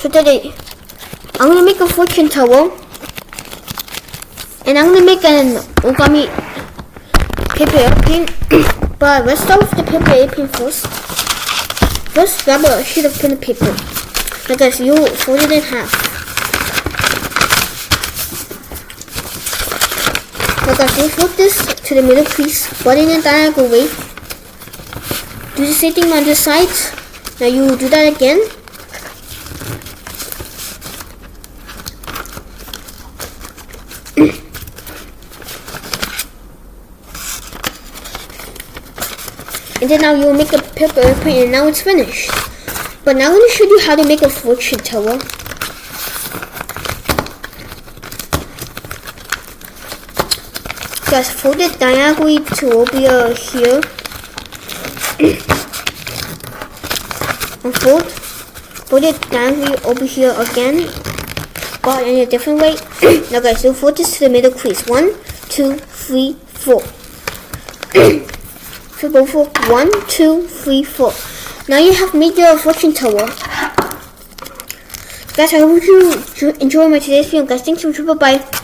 So today, I'm gonna make a fortune tower, and I'm gonna make an origami paper airplane. But let's start with the paper airplane first. First, grab a sheet of printed paper. Like this, you fold it in half. Like this, you fold this to the middle crease, but in a diagonal way. Do the same thing on the sides. Now you do that again. And then now you will make a paper airplane, and now it's finished. But now I'm going to show you how to make a fortune tower. Just fold it diagonally to over here. And fold it diagonally over here again, but in a different way. Now guys, so fold this to the middle crease. 1, 2, 3, 4. So go for 1, 2, 3, 4. Now you have made your fortune tower. Guys, I hope you enjoy my today's video. Guys, thanks for watching. Bye.